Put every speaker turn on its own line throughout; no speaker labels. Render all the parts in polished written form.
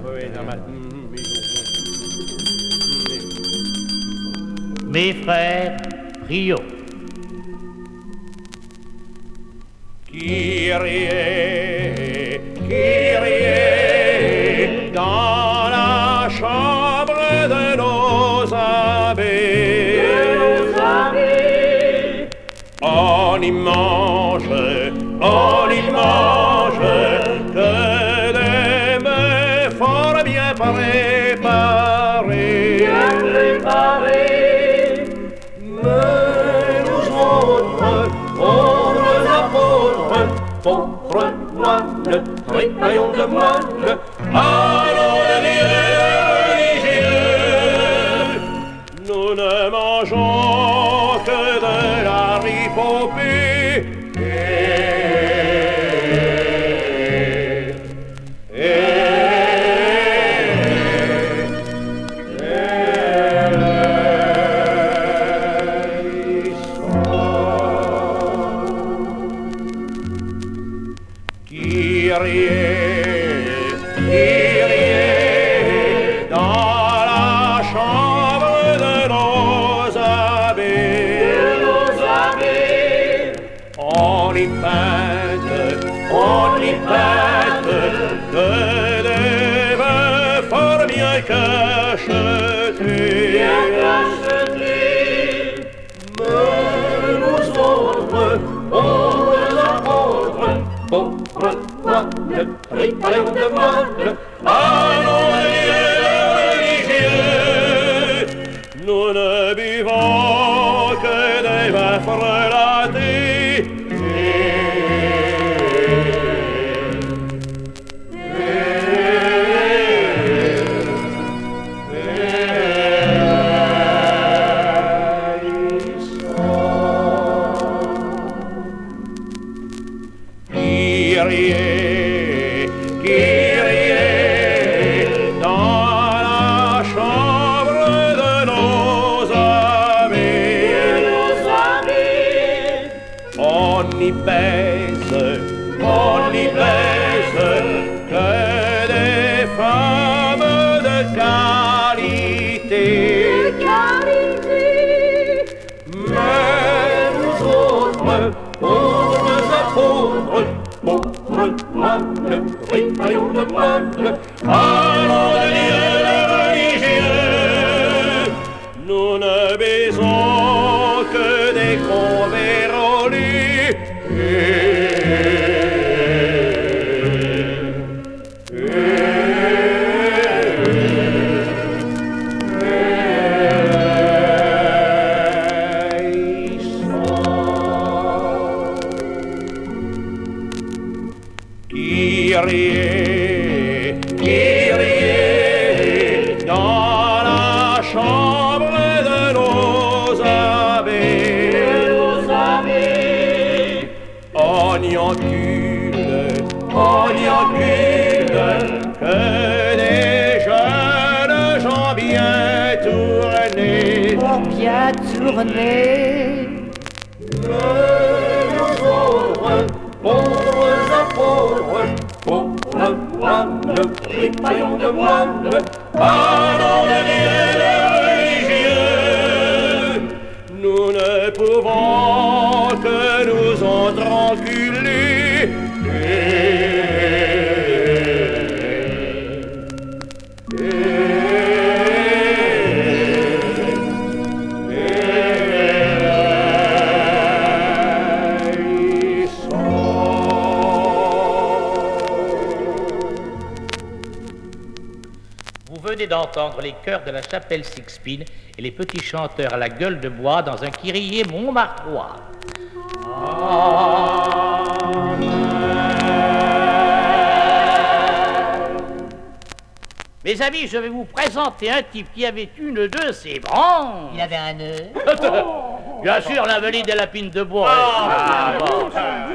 Oui, normal.
Mes frères, prions.
Kyrie, Kyrie, dans la chambre de nos abbés, on y mange, que des mets fort bien préparés. Mais nous autres, pauvres apôtres, pauvres moines, trépayons de moines, allons de religieux. Nous ne mangeons que de la ripopée. On y pète que des vins fort bien cachetés. Mais nous autres, pauvres apôtres, pauvres moines, trépayons de moines, allons religieux. Nous ne buvons que des vins frelatés. Kyrie, dans la chambre de nos amis, on y baise que des femmes de qualité. Mais nous autres, pauvres apôtres, pauvres moines, trépayons de moines, allons de religieux. Nous ne baisons que des convertis. Kyrie, Kyrie, dans la chambre de nos abbés, on y encule que des jeunes gens bien tournés.
Bien tournés.
Mais nous autres, pauvres apôtres, pauvres moines, trépayons de moines, allons de religieux. Nous ne pouvons que nous entranculer.
Vous venez d'entendre les chœurs de la chapelle Sixpine et les petits chanteurs à la gueule de bois dans un kyrie montmartrois. Mes amis, je vais vous présenter un type qui avait une de ses branches.
Il avait un nœud.
Bien sûr, l'invalide et la pine de bois. Ah, bon.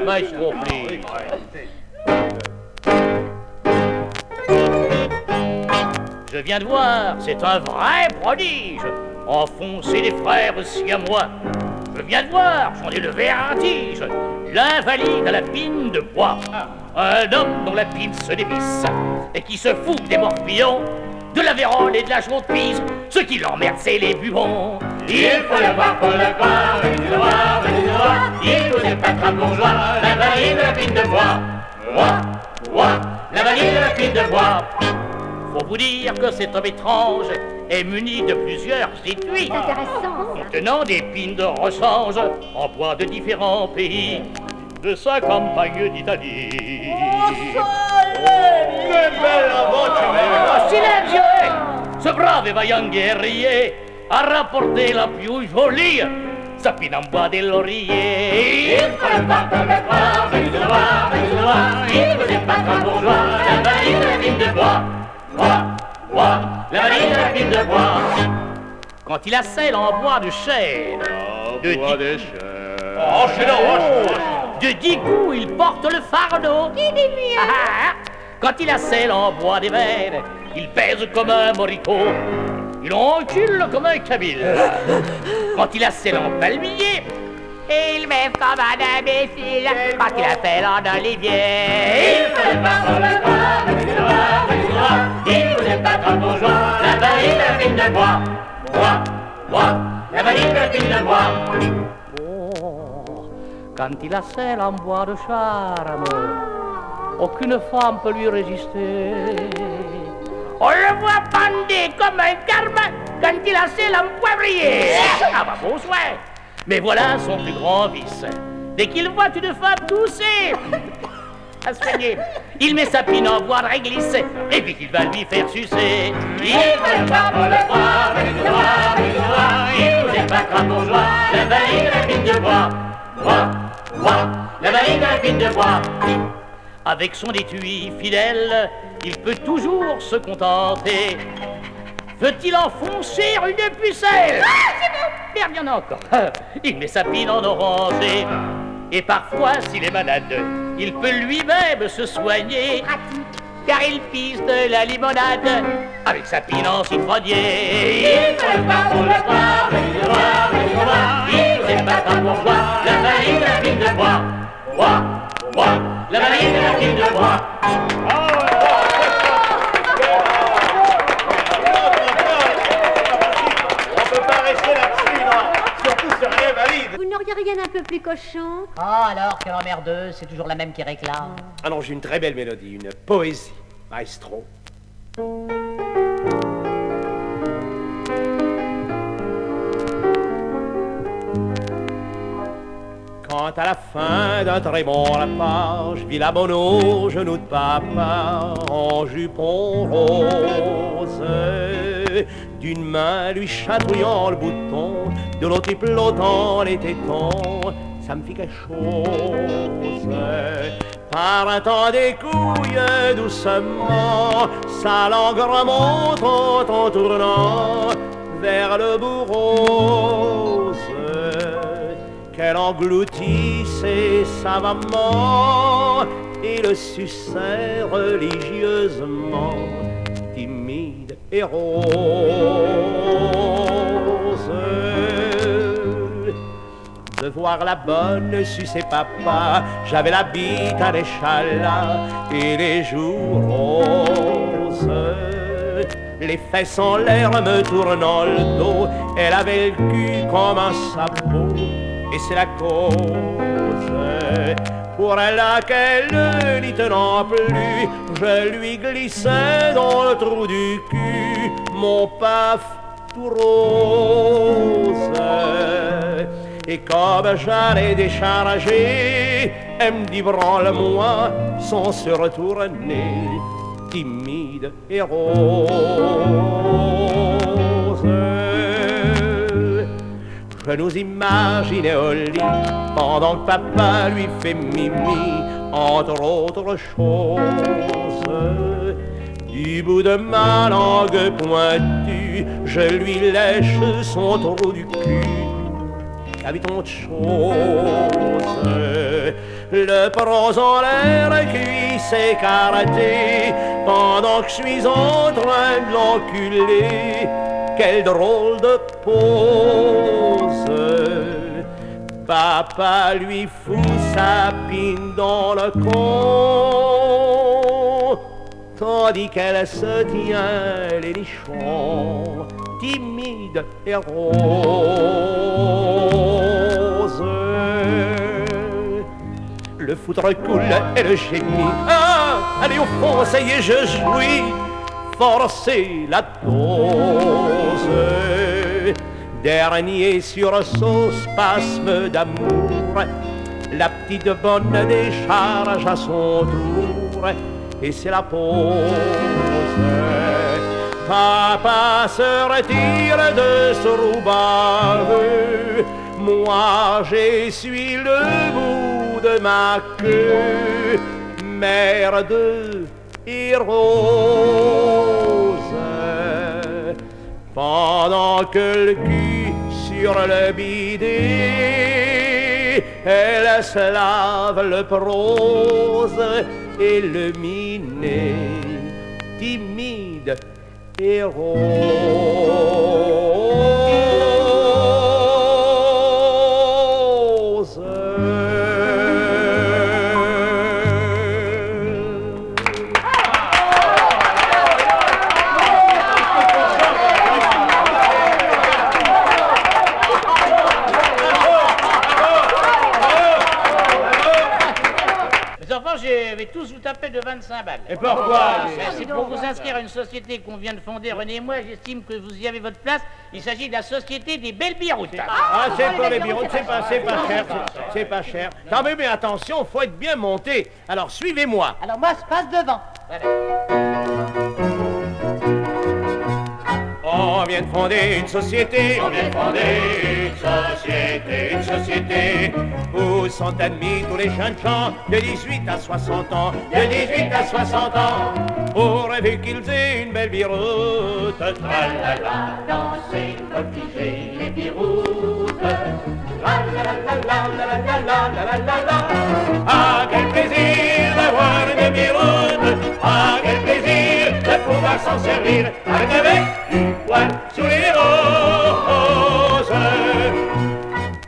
Maestro, please. Je viens de voir, c'est un vrai prodige. Enfoncer les frères siamois. Je viens de voir, j'en ai le vertige. l'invalide à la pine de bois. Un homme dont la pine se dévisse et qui se fout des morpions, de la vérole et de la chaude pise. Ce qui l'emmerde, c'est les bubons.
Il faut le voir pour le croire, venez le voir, venez le voir. Il vous est pas très bourgeois, l'invalide de la pine de bois. L'invalide de la pine de bois.
Faut vous dire que cet homme étrange est muni de plusieurs étuis contenant des pines de rechange en bois de différents pays, de sa campagne d'Italie.
Quelle belle aventure!
Silence! Ce brave et vaillant guerrier a rapporté la plus jolie, sa pine en bois des lauriers.
Il faut le voir pour le croire, venez le voir, venez le voir. Il vous est pas très bourgeois, l'invalide de la pine de bois. L'invalide de la pine de bois.
Quand il assèle en bois de chêne, de 10 coups, il porte le fardeau. Quand il assèle en bois des veines, il pèse comme un moricot. Il encule comme un kabyle. Quand il assèle en palmier, il met comme un imbécile. Quand il assèle en olivier,
Il faut le voir pour le croire, venez le voir, venez le voir. Il vous est pas très bourgeois, l'invalide de la pine de bois. L'invalide de la pine de bois.
quand il assèle en bois de charme, aucune femme peut lui résister. On le voit bandé comme un carme quand il assèle en poivrier. Ah bah bonsoir. Mais voilà son plus grand vice. Dès qu'il voit une femme tousser, à se soigner, il met sa pine en bois de réglisse et puis il va lui faire sucer.
Il faut le voir pour le croire, venez le voir, venez le voir. Il vous est pas très bourgeois, l'invalide de la pine de bois. L'invalide de la pine de bois.
Avec son étui fidèle, il peut toujours se contenter. Veut-il enfoncer une pucelle? Ah, c'est bon! Merde, il y en a encore. Il met sa pine en oranger. Et parfois, s'il est malade, il peut lui-même se soigner. Car il pisse de la limonade avec sa pine en citronnier.
Il faut le voir pour le croire, venez le voir, venez le voir. Il vous est pas très bourgeois, l'invalide de la pine de bois. L'invalide de la pine de bois.
Vous n'auriez rien un peu plus cochon?
Ah alors, quelle emmerdeuse, c'est toujours la même qui réclame.
Ah non, j'ai une très belle mélodie, une poésie, maestro. Quand à la fin d'un très bon repas, je vis la bonne au genou de papa, en jupon rose, d'une main lui chatouillant le bouton, de l'autre lui plottant les tétons, ça me fit quelque chose. Par un temps des couilles doucement, sa langue remonte en tournant vers le bourreau, qu'elle engloutissait savamment et le suçait religieusement, timide et rose. De voir la bonne sucer papa, j'avais la bite à l'échalas et les joues roses. Les fesses en l'air me tournant le dos, elle avait le cul comme un sabot. Et c'est la cause pour laquelle, n'y tenant plus, je lui glissais dans le trou du cul mon paf tout rose. Et comme j'allais décharger, elle me dit branle-moi sans se retourner, timide et rose. Je nous imaginais au lit pendant que papa lui fait mimi, entre autres choses. Du bout de ma langue pointue, je lui lèche son trou du cul. Qu'avait autre chose, le prose en l'air qui s'écartait pendant que je suis en train de l'enculer. Quelle drôle de pose, papa lui fout sa pine dans le con, tandis qu'elle se tient les nichons, timide et rose. Le foudre coule et le gémit. Ah, allez au fond, ça y est, je jouis. Forcez la dose. Dernier sursaut, spasme d'amour. La petite bonne décharge à son tour. Et c'est la pause. Papa se retire de ce roubave. Moi, j'essuie le bout de ma queue, merde et rose. Pendant que le cul sur le bidet, elle se lave le prose et le minet timide et rose.
Je vais tous vous taper de 25 balles.
Et pourquoi?
C'est pour vous inscrire à une société qu'on vient de fonder, René et moi. J'estime que vous y avez votre place. Il s'agit de la société des belles biroutes.
Ah, c'est pas les biroutes, c'est pas cher, c'est pas cher. Tant mieux, mais attention, faut être bien monté. Alors, suivez-moi.
Alors moi, je passe devant.
Voilà.
On vient de fonder une société,
On vient de fonder une société,
où sont admis tous les jeunes gens de 18 à 60 ans,
de 18 à 60 ans.
pourvu qu'ils aient une belle biroute.
Tralala, danser, voltiger les biroutes.
Ah, quel plaisir d'avoir une biroute!
Ah, quel plaisir de pouvoir s'en servir avec du poil sous les roses.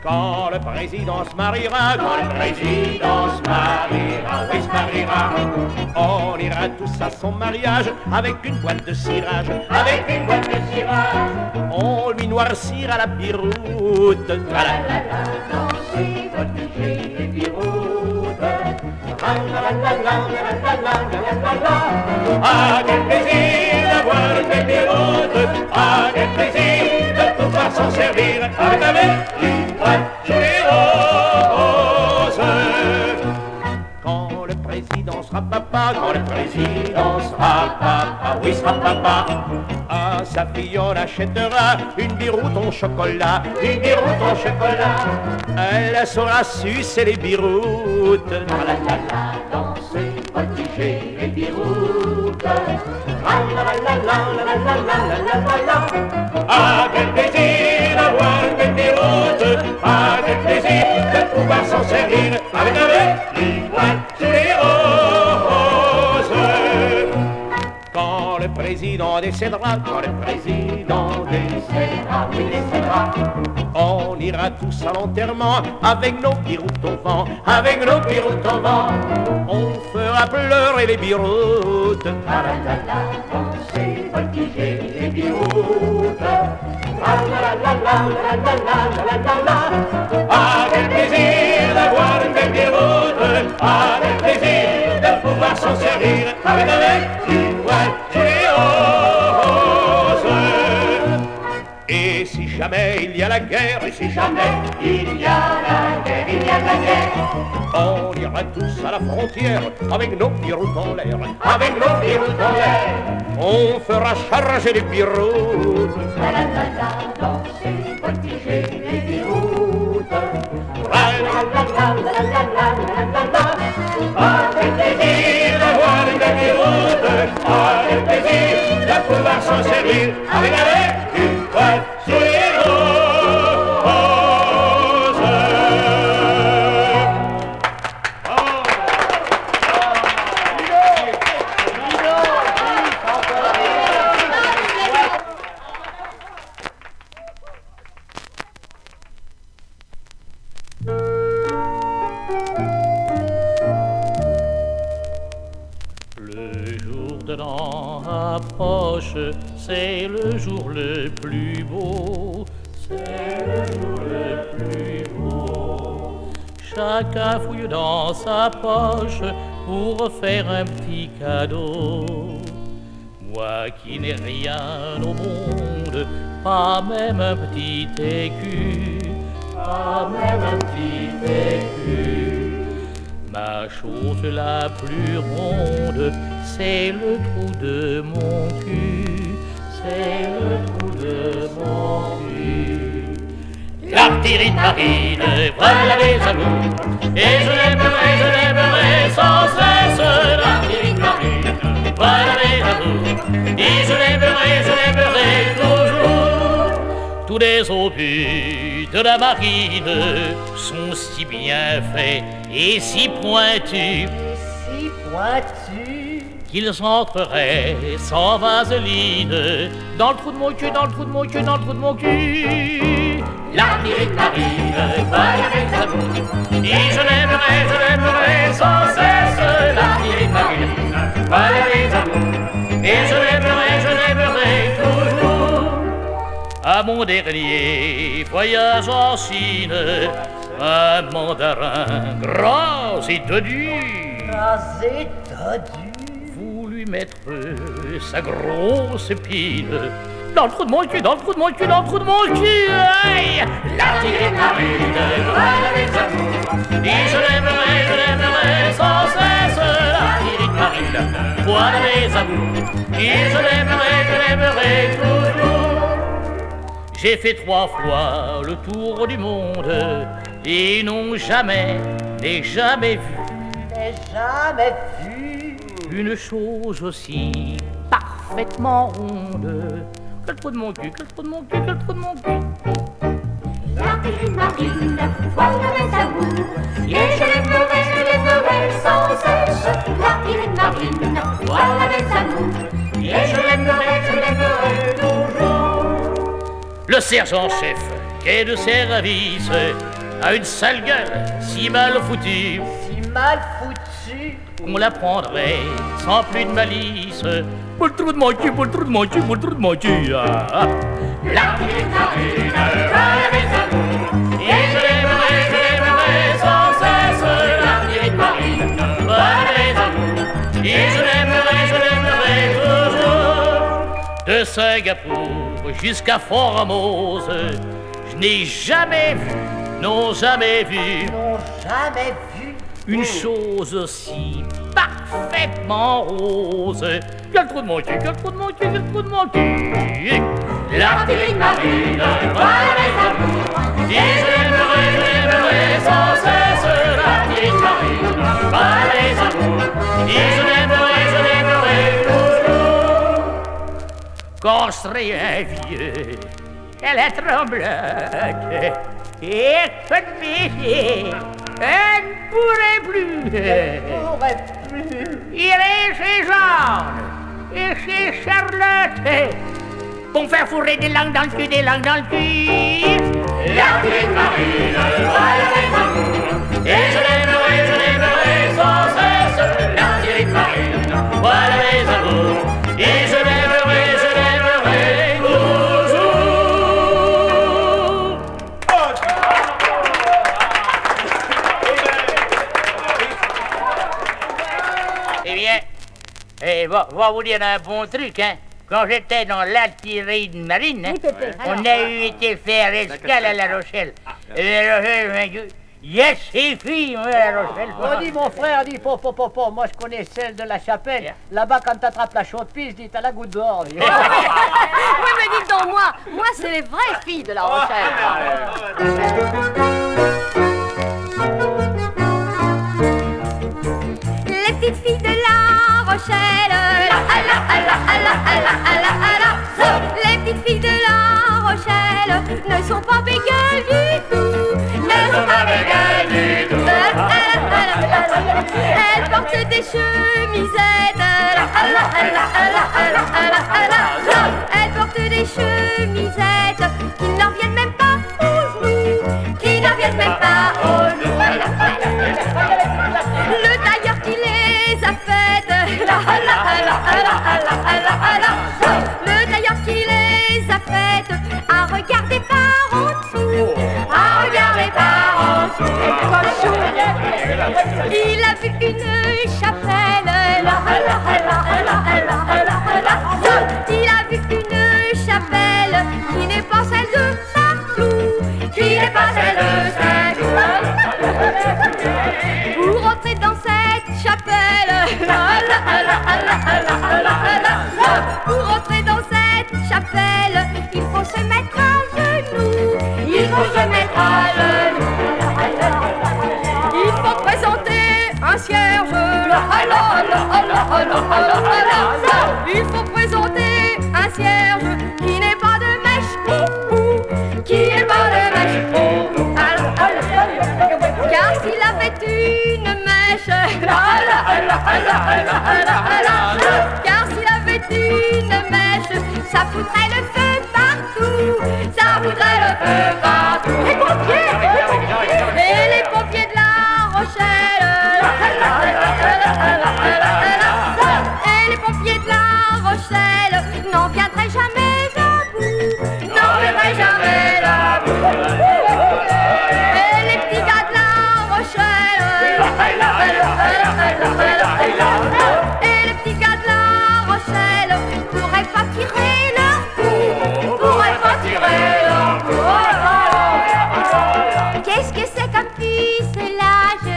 Quand le président se mariera,
Quand le président se mariera, oui, se mariera,
on ira tous à son mariage avec une boîte de cirage.
avec une boîte de cirage.
On lui noircira la biroute.
Tralala, danser, voltiger les biroutes.
Ah, quel plaisir d'avoir une belle biroute!
Ah, quel plaisir de pouvoir s'en servir avec du poil sous les roses.
Quand le président sera papa,
Quand le président sera papa, oui, sera papa,
à sa fille on achètera une biroute en chocolat.
une biroute en chocolat.
Elle saura sucer les biroutes.
Tralala, danser, voltiger les biroutes. Ah, quel plaisir d'avoir une belle biroute. Ah, quel plaisir de pouvoir s'en servir avec du poil sous les roses.
Quand le président décédera,
Quand le président décédera, oui, décédera,
on ira tous à l'enterrement avec nos biroutes au vent.
avec nos biroutes au vent.
On fera pleurer les biroutes.
Tralala, danser, voltiger les biroutes. Ah, quel plaisir d'avoir une belle biroute. Ah, quel plaisir de pouvoir s'en servir avec du poil sous les roses.
Et si jamais il y a la guerre, et si
Jamais il y a la guerre, il y a la guerre.
on ira tous à la frontière avec nos biroutes en l'air.
Avec nos biroutes en l'air.
On fera charger les biroutes.
Tralala, danser, voltiger les biroutes. Ah, quel plaisir d'avoir une belle biroute. Ah, quel plaisir de pouvoir s'en servir avec du poil sous les roses.
maintenant approche, c'est le jour le plus beau, c'est le jour le plus beau. Chacun fouille dans sa poche pour faire un petit cadeau. Moi qui n'ai rien au monde, pas même un petit écu, pas même un petit écu. Ma chose la plus ronde, c'est le trou de mon cul, c'est le trou de mon cul. L'artillerie de marine, voilà les amours, et je l'aimerai sans cesse. L'artillerie de marine, voilà les amours, et je l'aimerai toujours. Tous les obus de la marine sont si bien faits et si pointus, qu'ils entreraient sans vaseline dans le trou de mon cul, dans le trou de mon cul, dans le trou de mon cul. L'artillerie de marine, voilà mes amours, et je l'aimerai sans cesse. L'artillerie de marine, voilà mes amours, et je l'aimerai toujours. À mon dernier voyage en Chine, un mandarin gras et tenu voulut mettre sa grosse épine dans le trou de mon cul, dans le trou de mon cul, dans le trou de mon cul. L'artillerie de marine, voilà mes amours, et je l'aimerai sans cesse. L'artillerie de marine, voilà mes amours, et je l'aimerai toujours. J'ai fait 3 fois le tour du monde et n'ont jamais vu une chose aussi parfaitement ronde que le trou de mon cul, que le trou de mon cul, que le trou de mon cul.
L'artillerie de marine, voilà mes amours, et je l'aimerai sans cesse. L'artillerie de marine, voilà mes amours, et je l'aimerai toujours.
Le sergent-chef qui est de service a une sale gueule si mal foutue qu'on la prendrait sans plus de malice. Pour le trou de mon cul, pour le trou de mon cul, pour le trou de mon cul. L'artillerie de marine, voilà mes amours, et je l'aimerai sans cesse. L'artillerie de marine, voilà mes amours, et je l'aimerai toujours. De Singapour jusqu'à Formose, je n'ai jamais vu, non jamais vu une chose aussi parfaitement rose que le trou de mon cul, que le trou de mon cul, que le trou de mon cul. L'artillerie de marine, voilà mes amours, et je l'aimerai sans cesse. L'artillerie de marine, voilà mes amours, et je l'aimerai toujours. Quand je serai un vieux, elle est tremblante, et que de baiser, elle ne pourrait plus. Irai chez Jeanne et chez Charlotte pour me faire fourrer des langues dans le cul, des langues dans le cul. L'artillerie de marine, voilà mes amours, et je l'aimerai sans cesse. L'artillerie de marine, voilà mes amours, et je l'aimerai toujours. Eh bien, va vous dire un bon truc, hein. Quand j'étais dans l'artillerie de marine, hein, on a eu été faire escale à La Rochelle. Et La Rochelle, yes, c'est filles, moi, La Rochelle.
On dit, mon frère, dit, moi je connais celle de la chapelle. Là-bas, quand t'attrapes la chaude pisse, dit, t'as la goutte d'or.
Oui, mais dites donc, moi, c'est les vraies filles de La Rochelle. Les petites filles de La Rochelle, les petites filles de La Rochelle ne sont pas bégueules du tout, ne sont pas bégueules du tout. Elles portent des chemisettes, elles portent des chemisettes qui ne leur viennent même pas aux genoux, qui ne viennent même pas aux genoux. Le tailleur qui les a faites, Il a vu une chapelle. Il a vu une chapelle qui n'est pas celle de Saint-Cloud, qui n'est pas celle de Saint-Cloud. Pour entrer dans cette chapelle, pour entrer dans cette chapelle, il faut se mettre à genoux, il faut se mettre à genoux. Il faut présenter un cierge. Il faut présenter un cierge qui n'est pas de mèche, qui n'est pas de mèche. Car s'il avait une mèche, car s'il avait une mèche, ça foutrait le feu partout, ça foutrait le feu partout. Les pompiers, et les pompiers de La Rochelle, et les pompiers de La Rochelle n'en viendraient jamais à bout, n'en viendraient jamais à bout. Et les petits gars de La Rochelle, et les petits gars de La Rochelle pourraient pas tirer leur coup, pourraient pas tirer leur coup. Qu'est-ce que c'est comme pucelage?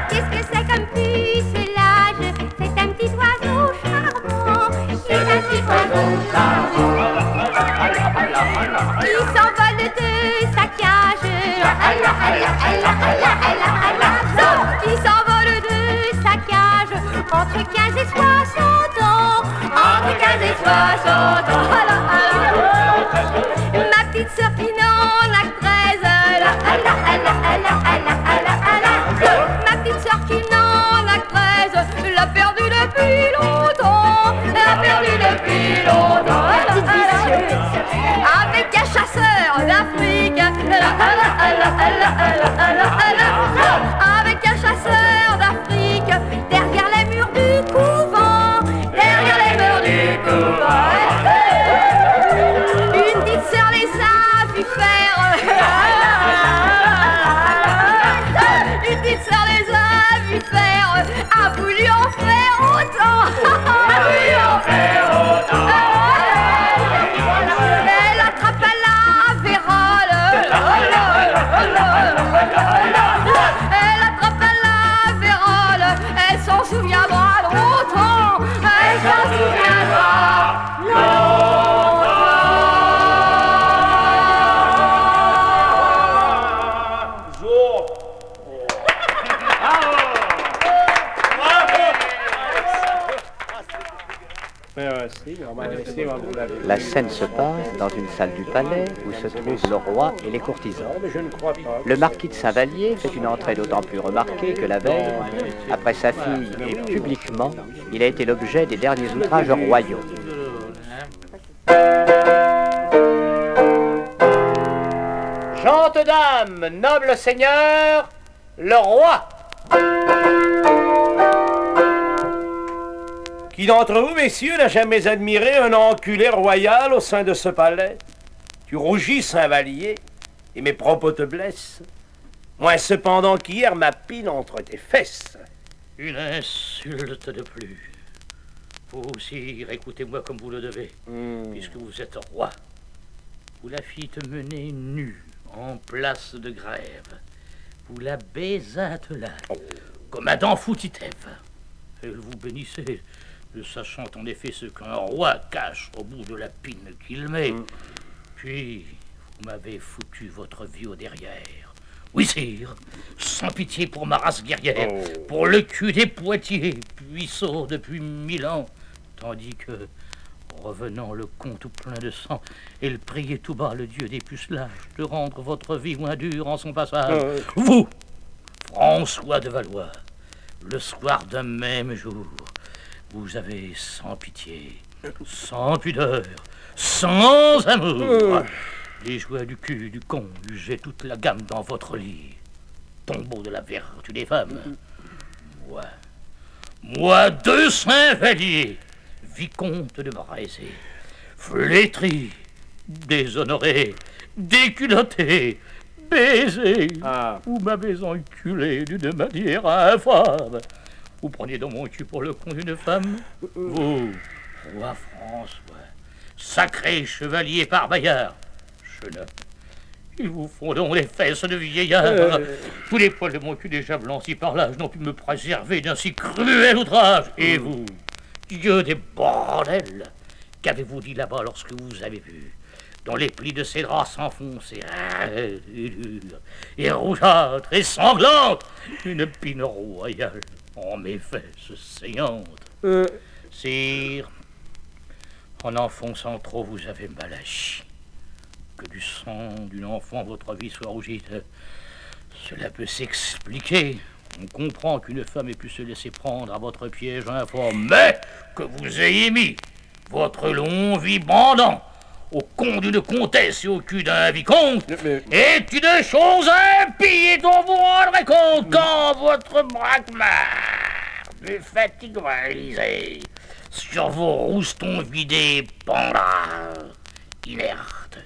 Qu'est-ce que c'est comme pucelage? C'est un petit oiseau charmant, c'est un petit oiseau charmant. Il s'envole de sa cage, il s'envole de sa cage entre 15 et 60 ans, entre 15 et 60 ans. Ma petite sœur qui n'en a que 13, ma petite sœur qui n'en a que 13, l'a perdu depuis longtemps, l'a perdu depuis longtemps. Avec un chasseur d'Afrique, avec un chasseur d'Afrique, derrière les murs du couvent, derrière les murs du couvent. Une petite sœur les a vu faire, une petite sœur les a vu faire, a voulu en faire autant, a voulu en faire autant. Elle attrape à la vérole, elle attrape à la vérole, elle s'en souviendra longtemps, elle s'en souviendra longtemps.
La scène se passe dans une salle du palais où se trouvent le roi et les courtisans. Le marquis de Saint-Vallier fait une entrée d'autant plus remarquée que la veille, après sa fille et publiquement, il a été l'objet des derniers outrages royaux. Gentes dames, nobles seigneurs, le roi.
Qui d'entre vous, messieurs, n'a jamais admiré un enculé royal au sein de ce palais? Tu rougis, Saint-Vallier, et mes propos te blessent. Moi, cependant qu'hier, ma pile entre tes fesses.
Une insulte de plus. Vous aussi, écoutez-moi comme vous le devez, puisque vous êtes roi. Vous la fîtes mener nue, en place de grève. Vous la baisâtes là, comme Adam Foutitève. Elle vous bénissait, ne sachant en effet ce qu'un roi cache au bout de la pine qu'il met. Puis, vous m'avez foutu votre vie au derrière. Oui, sire, sans pitié pour ma race guerrière, pour le cul des Poitiers, puissant depuis 1000 ans, tandis que, revenant le comte tout plein de sang, elle priait tout bas le dieu des pucelages de rendre votre vie moins dure en son passage. Vous, François de Valois, le soir d'un même jour, vous avez sans pitié, sans pudeur, sans amour, les joies du cul du con, usé toute la gamme dans votre lit. Tombeau de la vertu des femmes. Moi de Saint-Vallier, vicomte de Brézé, flétri, déshonoré, déculotté, baisé. Vous m'avez enculé d'une manière infâme. Vous prenez dans mon cul pour le con d'une femme. Vous, roi François, sacré chevalier par Bayard. Jeune homme, ils vous font donc les fesses de vieillard. Tous les poils de mon cul déjà blanchis par l'âge n'ont pu me préserver d'un si cruel outrage. Et vous, Dieu des bordels, qu'avez-vous dit là-bas lorsque vous avez vu dans les plis de ces draps s'enfoncer, et rougeâtre et sanglante, une pine royale en mes fesses saignantes. Sire, en enfonçant trop, vous avez mal agi. Que du sang d'une enfant votre vie soit rougie, cela peut s'expliquer. On comprend qu'une femme ait pu se laisser prendre à votre piège informe, mais que vous ayez mis votre long vie bandant au con d'une comtesse et au cul d'un vicomte est une chose impie et dont vous rendrez compte quand votre braquemar de fatigue réalisé sur vos roustons vidés pendra, inerte,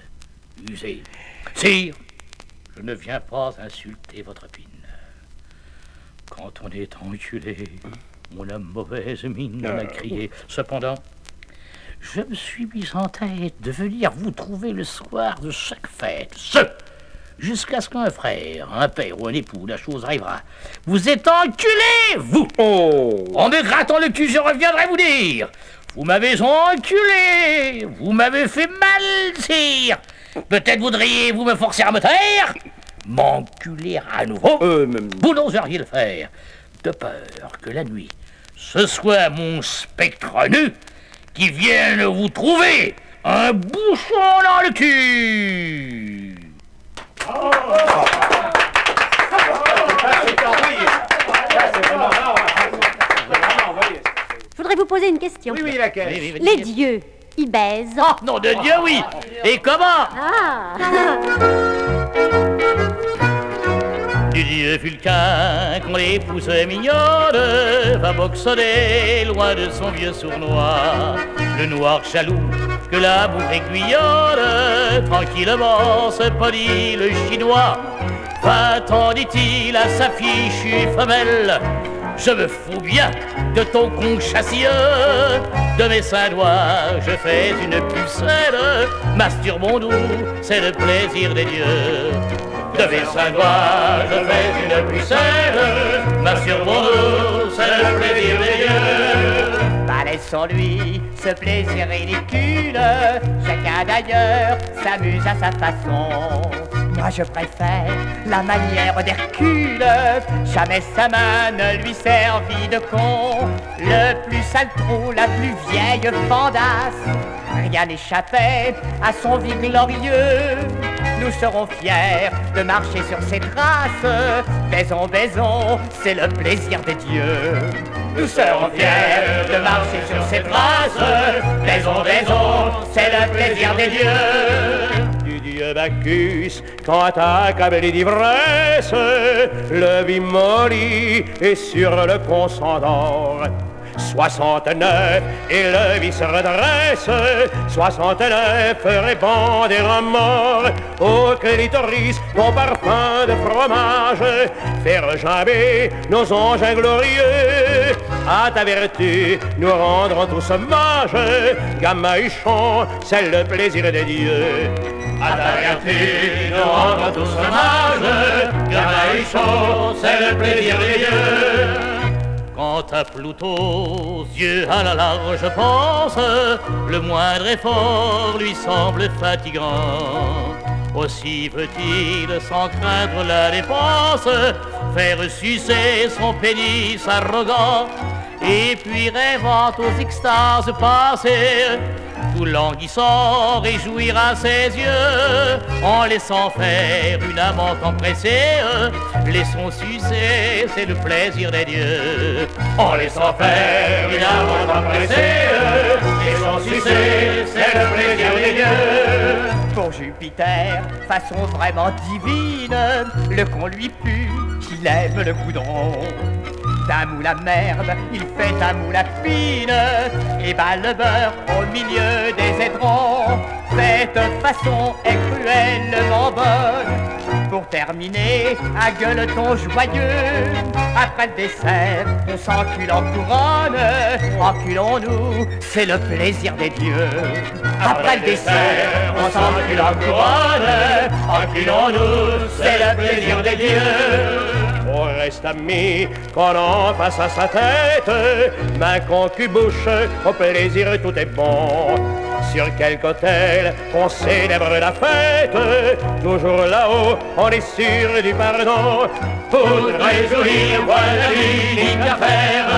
usé. Sire, je ne viens pas insulter votre pine. Quand on est enculé, on a mauvaise mine, on a crié. Cependant, je me suis mis en tête de venir vous trouver le soir de chaque fête, jusqu'à ce qu'un frère, un père ou un époux, la chose arrivera. Vous êtes enculé, vous. En me grattant le cul, je reviendrai vous dire. Vous m'avez enculé, vous m'avez fait mal, sire. Peut-être voudriez-vous me forcer à me taire, m'enculer à nouveau. Vous n'oseriez le faire, de peur que la nuit, ce soit mon spectre nu qui vienne vous trouver un bouchon dans le cul.
Je voudrais vous poser une question.
Oui, laquelle?
Les dieux, ils baisent.
Oh, nom de Dieu, oui. Et comment? Du dieu Vulcain, qu'on l'épouse mignonne, va boxonner loin de son vieux sournois. Le noir jaloux que la bourre aiguillonne, tranquillement se polit le chinois. Va-t'en, dit-il à sa fichue femelle, je me fous bien de ton con chassieux. De mes seins doigts, je fais une pucelle, masturbons-nous, c'est le plaisir des dieux. De mes seins doigts, je fais une pucelle, masturbons-nous, c'est le plaisir des dieux.
Bah laissons lui ce plaisir ridicule, chacun d'ailleurs s'amuse à sa façon. Moi je préfère la manière d'Hercule, jamais sa main ne lui servit de con. Le plus sale trou, la plus vieille fandasse, rien n'échappait à son vie glorieux. Nous serons fiers de marcher sur ses traces, baisons, baisons, c'est le plaisir des dieux. Nous serons fiers de marcher sur ses traces, baisons, baisons, c'est le plaisir des dieux.
Du dieu Bacchus, quand accablé d'ivresse, le vit molli et sur le pont s'endort. 69 et le vie se redresse, 69 répand des remords au clitoris, ton parfum de fromage fait rejamber nos anges inglorieux. À ta vertu nous rendrons tous hommage, Gamaïchon, c'est le plaisir des dieux. À ta vertu nous rendrons tous hommage, Gamaïchon, c'est le plaisir des dieux.
Quant à Pluto, yeux à la large pense, le moindre effort lui semble fatigant. Aussi veut-il, sans craindre la dépense, faire sucer son pénis arrogant. Et puis rêvant aux extases passées, tout languissant réjouir à ses yeux, en laissant faire une amante empressée, laissons sucer, c'est le plaisir des dieux. En laissant faire une amante empressée, laissons sucer, c'est le plaisir des dieux.
Pour Jupiter, façon vraiment divine, le con lui pue, qu'il aime le goudron. D'un moule à merde, il fait un moule à pine, et bat le beurre au milieu des aiderons. Cette façon est cruellement bonne. pour terminer, un gueuleton joyeux. Après le dessert, on s'encule en couronne. Enculons-nous, c'est le plaisir des dieux. Après le dessert, on s'encule en couronne. Enculons-nous, c'est le plaisir des dieux.
On reste amis quand on passe à sa tête, main concubouche, au plaisir tout est bon. Sur quelque hôtel, on célèbre la fête, toujours là-haut, on est sûr du pardon. Faudrait jouir, voilà l'unique affaire.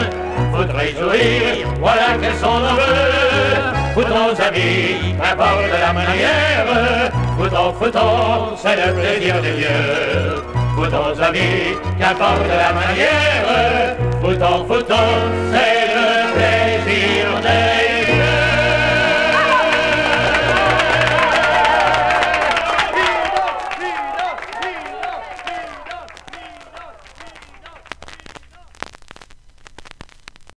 Faudrait jouir, voilà quels sont nos vœux. Foutons amis, qu'importe la manière. Foutons, c'est le plaisir des dieux. Foutons amis, qu'importe la manière. Foutons, c'est